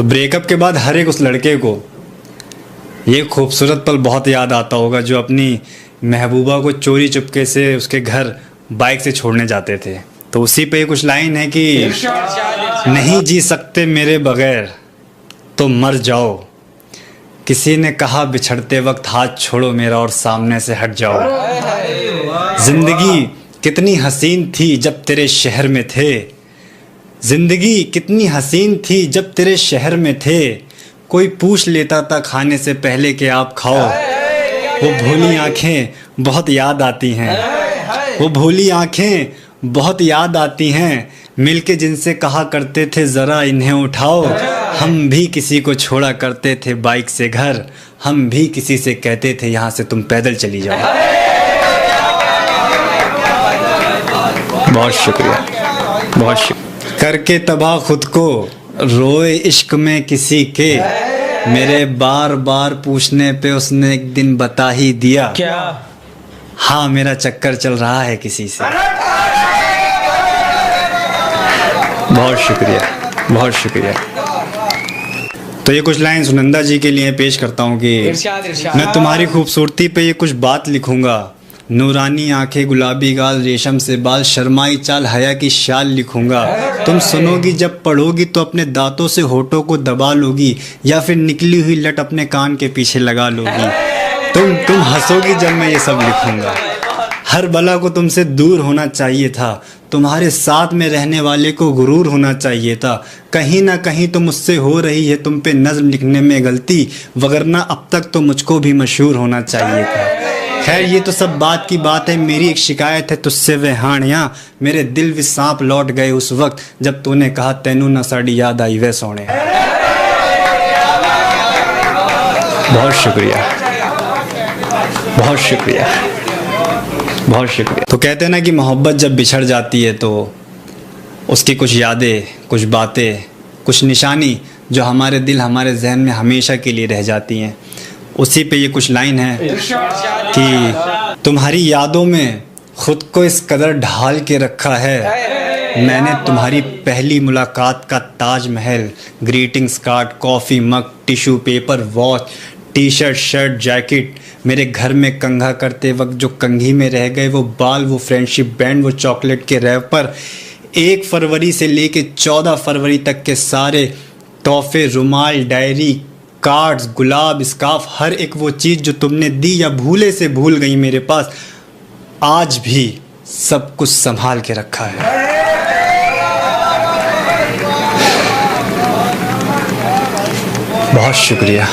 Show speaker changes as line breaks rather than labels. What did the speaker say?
तो ब्रेकअप के बाद हर एक उस लड़के को ये खूबसूरत पल बहुत याद आता होगा जो अपनी महबूबा को चोरी चुपके से उसके घर बाइक से छोड़ने जाते थे। तो उसी पे कुछ लाइन है कि नहीं जी सकते मेरे बगैर तो मर जाओ, किसी ने कहा बिछड़ते वक्त हाथ छोड़ो मेरा और सामने से हट जाओ। जिंदगी कितनी हसीन थी जब तेरे शहर में थे, जिंदगी कितनी हसीन थी जब तेरे शहर में थे, कोई पूछ लेता था खाने से पहले कि आप खाओ। वो भोली आंखें बहुत याद आती हैं, वो भोली आंखें बहुत याद आती हैं, मिलके जिनसे कहा करते थे ज़रा इन्हें उठाओ। हम भी किसी को छोड़ा करते थे बाइक से घर, हम भी किसी से कहते थे यहाँ से तुम पैदल चली जाओ। बहुत शुक्रिया, बहुत शुक्रिया। करके तबाह खुद को रोए इश्क में किसी के, मेरे बार बार पूछने पे उसने एक दिन बता ही दिया क्या, हाँ मेरा चक्कर चल रहा है किसी से। बहुत शुक्रिया, बहुत शुक्रिया। तो ये कुछ लाइन सुनंदा जी के लिए पेश करता हूँ कि मैं तुम्हारी खूबसूरती पे ये कुछ बात लिखूंगा, नूरानी आंखें गुलाबी गाल रेशम से बाल शर्माई चाल हया की शाल लिखूंगा। तुम सुनोगी जब पढ़ोगी तो अपने दांतों से होठों को दबा लोगी, या फिर निकली हुई लट अपने कान के पीछे लगा लोगी। तुम हंसोगी जब मैं ये सब लिखूंगा। हर बला को तुमसे दूर होना चाहिए था, तुम्हारे साथ में रहने वाले को गुरूर होना चाहिए था। कहीं ना कहीं तो मुझसे हो रही है तुम पे नज़्म लिखने में गलती, वगरना अब तक तो मुझको भी मशहूर होना चाहिए था। खैर ये तो सब बात की बात है, मेरी एक शिकायत है तुझसे वे हाणिया, मेरे दिल विच सांप लौट गए उस वक्त जब तूने कहा तैनू ना साड़ी याद आई वे सोने। बहुत शुक्रिया, बहुत शुक्रिया, बहुत शुक्रिया। तो कहते हैं ना कि मोहब्बत जब बिछड़ जाती है तो उसकी कुछ यादें, कुछ बातें, कुछ निशानी जो हमारे दिल हमारे जहन में हमेशा के लिए रह जाती हैं। उसी पे ये कुछ लाइन है कि तुम्हारी यादों में खुद को इस कदर ढाल के रखा है, मैंने तुम्हारी पहली मुलाकात का Taj Mahal, greetings card, coffee mug, tissue paper, watch, T shirt, shirt, jacket, मेरे घर में कंघा करते वक्त जो कंघी में रह गए वो बाल, वो फ्रेंडशिप बैंड, वो चॉकलेट के रैपर, 1 फरवरी से लेके 14 फरवरी तक के सारे तोहफे, रुमाल, डायरी, कार्ड्स, गुलाब, स्कार्फ, हर एक वो चीज़ जो तुमने दी या भूले से भूल गई मेरे पास, आज भी सब कुछ संभाल के रखा है। बहुत शुक्रिया।